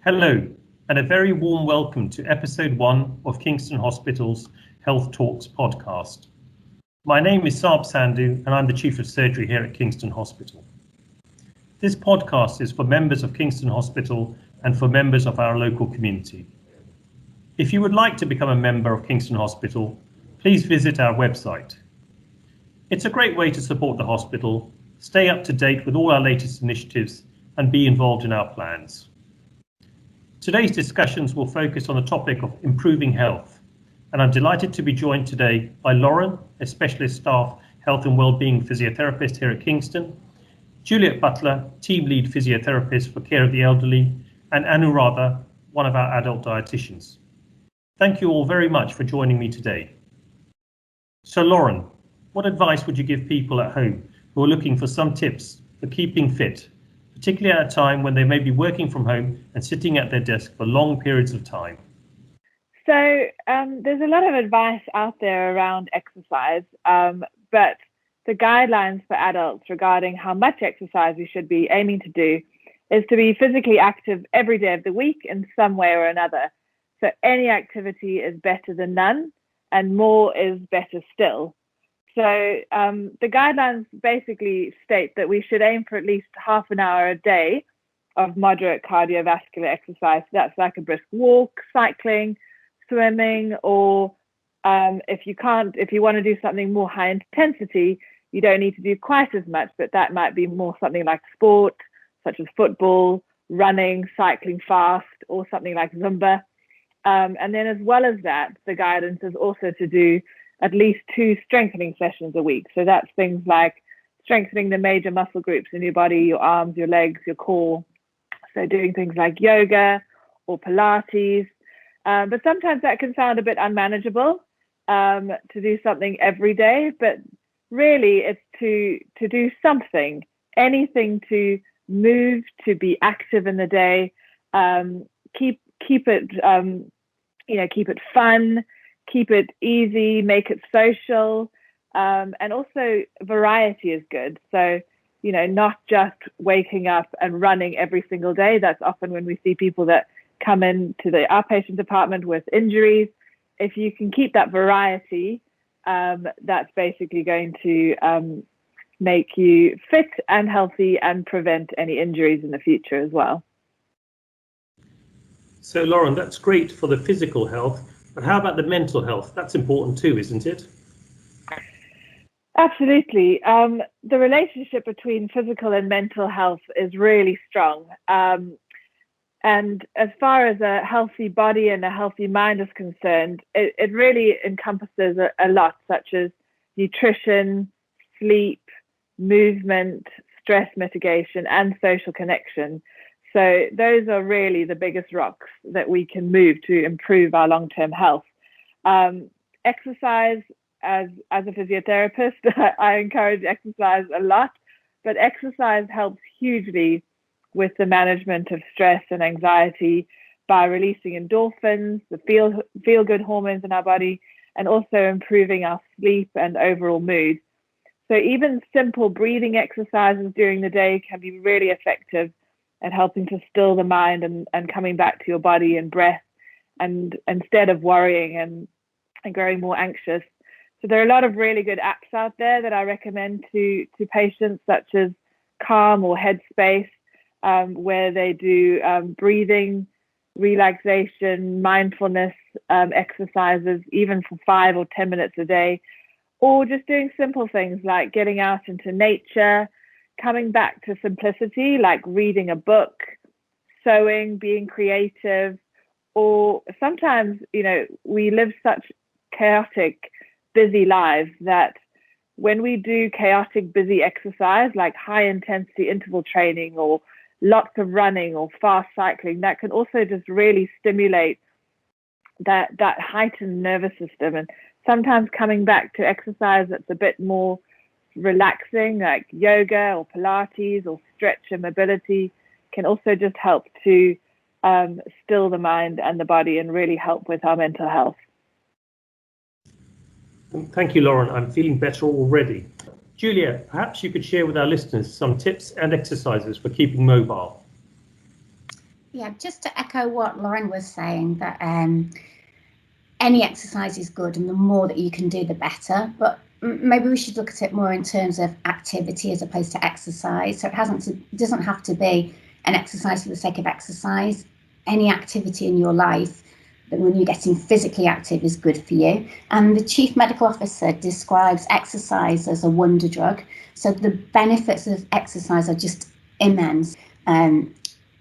Hello, and a very warm welcome to episode 1 of Kingston Hospital's Health Talks podcast. My name is Saab Sandhu, and I'm the Chief of Surgery here at Kingston Hospital. This podcast is for members of Kingston Hospital and for members of our local community. If you would like to become a member of Kingston Hospital, please visit our website. It's a great way to support the hospital, stay up to date with all our latest initiatives, and be involved in our plans. Today's discussions will focus on the topic of improving health, and I'm delighted to be joined today by Lauren, a specialist staff health and wellbeing physiotherapist here at Kingston, Juliet Butler, team lead physiotherapist for care of the elderly, and Anuradha, one of our adult dietitians. Thank you all very much for joining me today. So Lauren, what advice would you give people at home who are looking for some tips for keeping fit, particularly at a time when they may be working from home and sitting at their desk for long periods of time? So there's a lot of advice out there around exercise, but the guidelines for adults regarding how much exercise we should be aiming to do is to be physically active every day of the week in some way or another. So any activity is better than none, and more is better still. So the guidelines basically state that we should aim for at least half an hour a day of moderate cardiovascular exercise. So that's like a brisk walk, cycling, swimming, or if you want to do something more high intensity, you don't need to do quite as much, but that might be more something like sport, such as football, running, cycling fast, or something like Zumba. And then as well as that, the guidance is also to do at least 2 strengthening sessions a week. So that's things like strengthening the major muscle groups in your body, your arms, your legs, your core. So doing things like yoga or Pilates. But sometimes that can sound a bit unmanageable to do something every day. But really, it's to do something, anything to move, to be active in the day. Keep it keep it fun. Keep it easy, make it social, and also variety is good. So, not just waking up and running every single day. That's often when we see people that come into the outpatient department with injuries. If you can keep that variety, that's basically going to make you fit and healthy and prevent any injuries in the future as well. So Lauren, that's great for the physical health. But how about the mental health? That's important too, isn't it? Absolutely. The relationship between physical and mental health is really strong. And as far as a healthy body and a healthy mind is concerned, it really encompasses a lot, such as nutrition, sleep, movement, stress mitigation, and social connection. So those are really the biggest rocks that we can move to improve our long-term health. Exercise, as a physiotherapist, I encourage exercise a lot, but exercise helps hugely with the management of stress and anxiety by releasing endorphins, the feel-good hormones in our body, and also improving our sleep and overall mood. So even simple breathing exercises during the day can be really effective and helping to still the mind and coming back to your body and breath, and instead of worrying and growing more anxious. So there are a lot of really good apps out there that I recommend to patients, such as Calm or Headspace, where they do breathing, relaxation, mindfulness exercises, even for 5 or 10 minutes a day, or just doing simple things like getting out into nature, coming back to simplicity, like reading a book, sewing, being creative, or sometimes, we live such chaotic, busy lives that when we do chaotic, busy exercise, like high intensity interval training or lots of running or fast cycling, that can also just really stimulate that heightened nervous system. And sometimes coming back to exercise that's a bit more relaxing, like yoga or Pilates or stretch and mobility, can also just help to still the mind and the body and really help with our mental health. Thank you, Lauren. I'm feeling better already. Julia, perhaps you could share with our listeners some tips and exercises for keeping mobile. Yeah, just to echo what Lauren was saying, that any exercise is good, and the more that you can do, the better. But maybe we should look at it more in terms of activity as opposed to exercise. So it doesn't have to be an exercise for the sake of exercise. Any activity in your life, that when you're getting physically active, is good for you. And the Chief Medical Officer describes exercise as a wonder drug. So the benefits of exercise are just immense.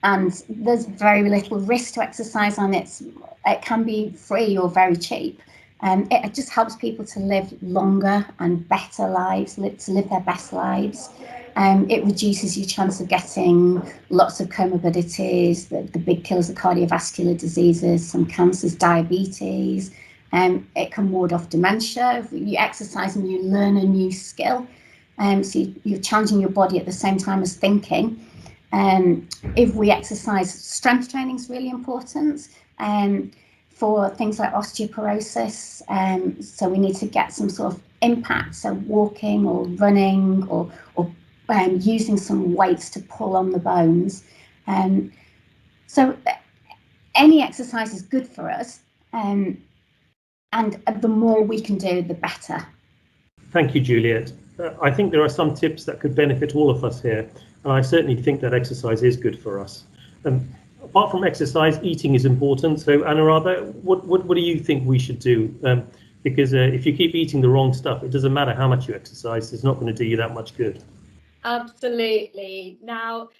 And there's very little risk to exercise, and it can be free or very cheap. It just helps people to live longer and better lives, to live their best lives. It reduces your chance of getting lots of comorbidities, the big killers of cardiovascular diseases, some cancers, diabetes. It can ward off dementia. If you exercise and you learn a new skill, so you're challenging your body at the same time as thinking. If we exercise, strength training is really important for things like osteoporosis. So we need to get some sort of impact, so walking or running or using some weights to pull on the bones. So any exercise is good for us, and the more we can do, the better. Thank you, Juliet. I think there are some tips that could benefit all of us here, and I certainly think that exercise is good for us. Apart from exercise, eating is important. So, Anuradha, what do you think we should do? Because if you keep eating the wrong stuff, it doesn't matter how much you exercise, it's not going to do you that much good. Absolutely. Now,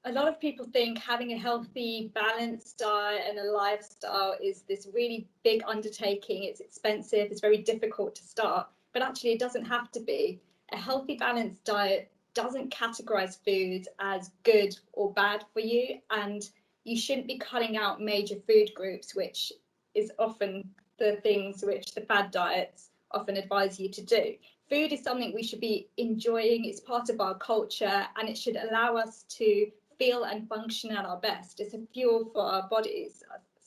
a lot of people think having a healthy, balanced diet and a lifestyle is this really big undertaking. It's expensive, it's very difficult to start, but actually it doesn't have to be. A healthy, balanced diet doesn't categorize foods as good or bad for you, and you shouldn't be cutting out major food groups, which is often the things which the fad diets often advise you to do. Food is something we should be enjoying. It's part of our culture, and it should allow us to feel and function at our best. It's a fuel for our bodies,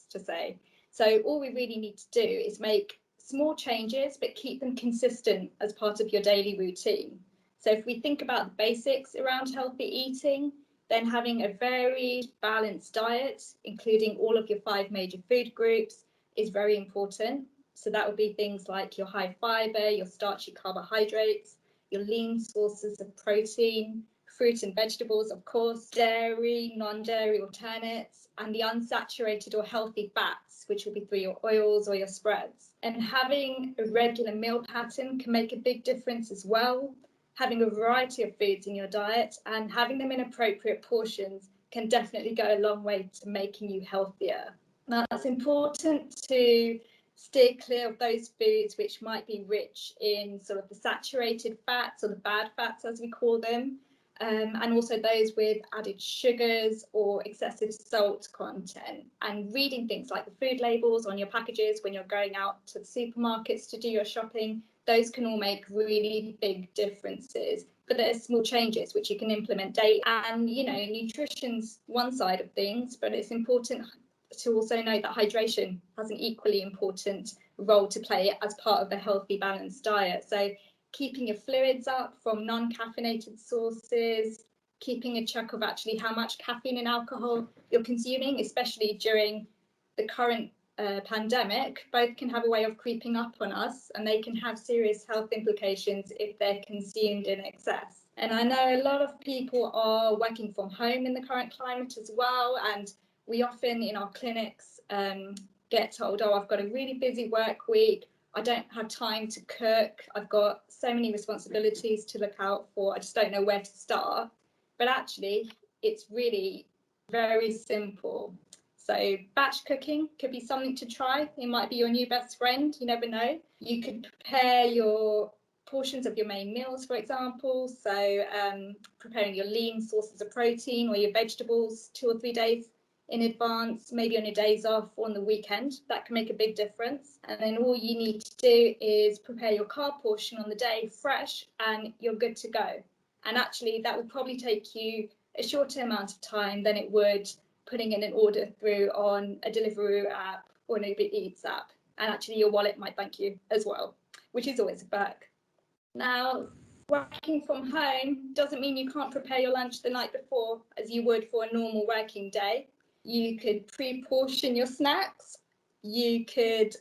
to say. So all we really need to do is make small changes, but keep them consistent as part of your daily routine. So if we think about the basics around healthy eating, then having a very balanced diet, including all of your 5 major food groups, is very important. So that would be things like your high fiber, your starchy carbohydrates, your lean sources of protein, fruit and vegetables, of course, dairy, non-dairy alternates, and the unsaturated or healthy fats, which will be through your oils or your spreads. And having a regular meal pattern can make a big difference as well. Having a variety of foods in your diet and having them in appropriate portions can definitely go a long way to making you healthier. Now, it's important to steer clear of those foods which might be rich in sort of the saturated fats or the bad fats, as we call them, and also those with added sugars or excessive salt content. And reading things like the food labels on your packages when you're going out to the supermarkets to do your shopping, those can all make really big differences. But there's small changes which you can implement daily. And, you know, nutrition's one side of things, but it's important to also know that hydration has an equally important role to play as part of a healthy, balanced diet. So keeping your fluids up from non-caffeinated sources, keeping a check of actually how much caffeine and alcohol you're consuming, especially during the current pandemic, both can have a way of creeping up on us, and they can have serious health implications if they're consumed in excess. And I know a lot of people are working from home in the current climate as well, and we often in our clinics get told, oh, I've got a really busy work week, I don't have time to cook, I've got so many responsibilities to look out for, I just don't know where to start. But actually, it's really very simple. So batch cooking could be something to try. It might be your new best friend, you never know. You could prepare your portions of your main meals, for example. So preparing your lean sources of protein or your vegetables 2 or 3 days in advance, maybe on your days off or on the weekend. That can make a big difference. And then all you need to do is prepare your carb portion on the day fresh, and you're good to go. And actually, that would probably take you a shorter amount of time than it would putting in an order through on a Deliveroo app or an Uber Eats app. And actually your wallet might thank you as well, which is always a perk. Now, working from home doesn't mean you can't prepare your lunch the night before as you would for a normal working day. You could pre-portion your snacks. You could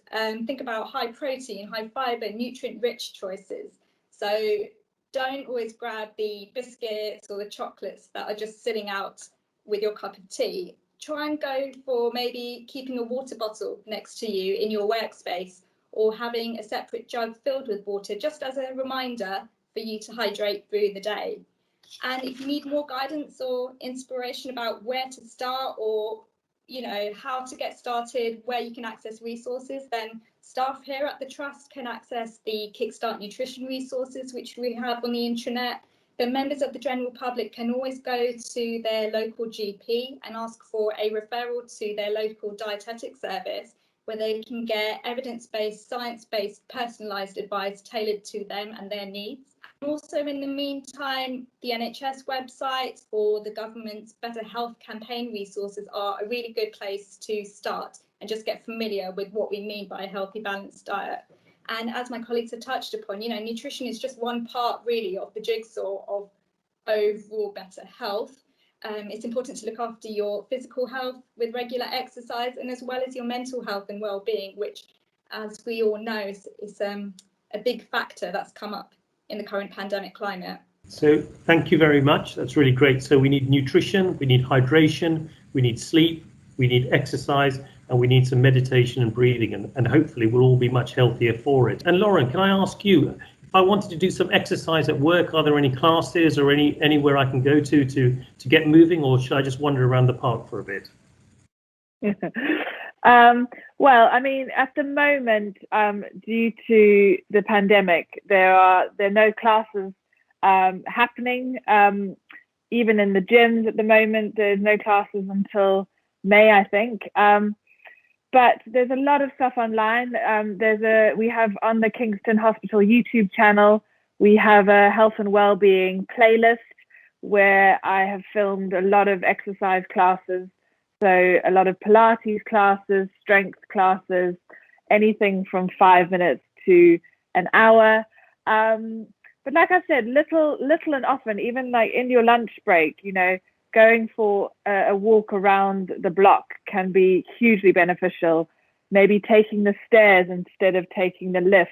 think about high protein, high fiber, nutrient-rich choices. So don't always grab the biscuits or the chocolates that are just sitting out with your cup of tea. Try and go for maybe keeping a water bottle next to you in your workspace, or having a separate jug filled with water, just as a reminder for you to hydrate through the day. And if you need more guidance or inspiration about where to start, or how to get started, where you can access resources, then staff here at the Trust can access the Kickstart Nutrition resources, which we have on the intranet. The members of the general public can always go to their local GP and ask for a referral to their local dietetic service, where they can get evidence-based, science-based, personalised advice tailored to them and their needs. Also, in the meantime, the NHS website or the government's Better Health campaign resources are a really good place to start and just get familiar with what we mean by a healthy, balanced diet. And as my colleagues have touched upon, nutrition is just one part really of the jigsaw of overall better health. It's important to look after your physical health with regular exercise, and as well as your mental health and well-being, which, as we all know, is a big factor that's come up in the current pandemic climate. So thank you very much. That's really great. So we need nutrition, we need hydration, we need sleep, we need exercise, and we need some meditation and breathing, and hopefully we'll all be much healthier for it. And Lauren, can I ask you, if I wanted to do some exercise at work, are there any classes or anywhere I can go to get moving, or should I just wander around the park for a bit? Well, I mean, at the moment, due to the pandemic, there are no classes happening. Even in the gyms at the moment, there's no classes until May, I think. But there's a lot of stuff online. We have on the Kingston Hospital YouTube channel, we have a health and wellbeing playlist where I have filmed a lot of exercise classes. So a lot of Pilates classes, strength classes, anything from 5 minutes to an hour. But like I said, little and often, even like in your lunch break, going for a walk around the block can be hugely beneficial. Maybe taking the stairs instead of taking the lift.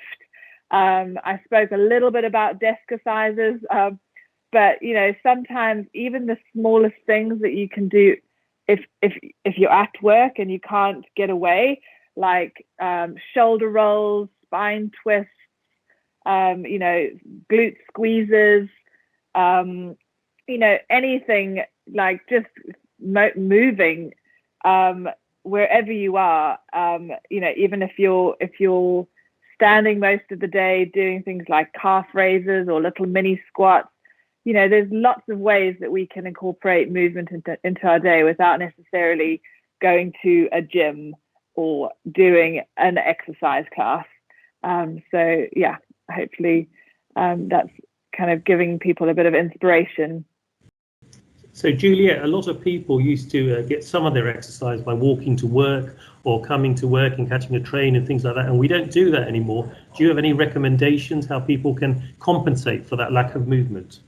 I spoke a little bit about desk exercises, but sometimes even the smallest things that you can do, if you're at work and you can't get away, like shoulder rolls, spine twists, glute squeezes, anything like just moving wherever you are, even if you're standing most of the day, doing things like calf raises or little mini squats. There's lots of ways that we can incorporate movement into our day without necessarily going to a gym or doing an exercise class. So yeah, hopefully that's kind of giving people a bit of inspiration. So Juliet, a lot of people used to get some of their exercise by walking to work or coming to work and catching a train and things like that, and we don't do that anymore. Do you have any recommendations how people can compensate for that lack of movement?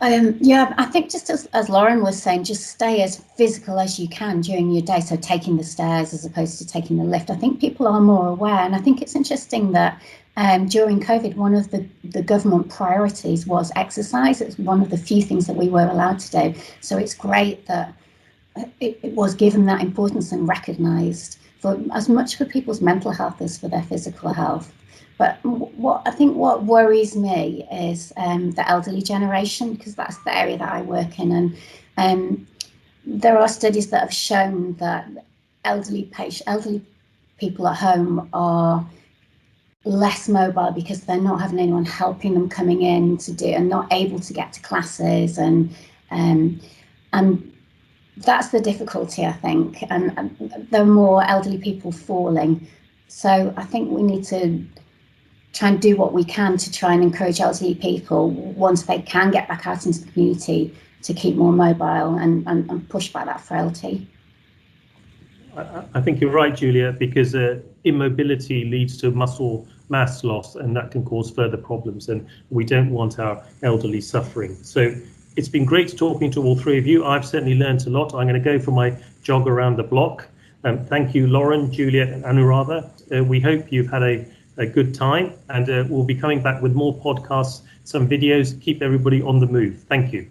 Yeah, I think just as Lauren was saying, just stay as physical as you can during your day. So taking the stairs as opposed to taking the lift. I think people are more aware, and I think it's interesting that during COVID, one of the government priorities was exercise. It's one of the few things that we were allowed to do. So it's great that it was given that importance and recognised for as much for people's mental health as for their physical health. But what worries me is the elderly generation, because that's the area that I work in, and there are studies that have shown that elderly people at home are less mobile because they're not having anyone helping them coming in to do, and not able to get to classes, and that's the difficulty, I think. And there are more elderly people falling, so I think we need to try and do what we can to try and encourage elderly people, once they can get back out into the community, to keep more mobile and push back that frailty. I think you're right, Julia, because immobility leads to muscle mass loss, and that can cause further problems, and we don't want our elderly suffering. So It's been great talking to all three of you. I've certainly learned a lot. I'm going to go for my jog around the block. Thank you, Lauren, Juliet, and Anuradha. We hope you've had a good time, and we'll be coming back with more podcasts, some videos. Keep everybody on the move. Thank you.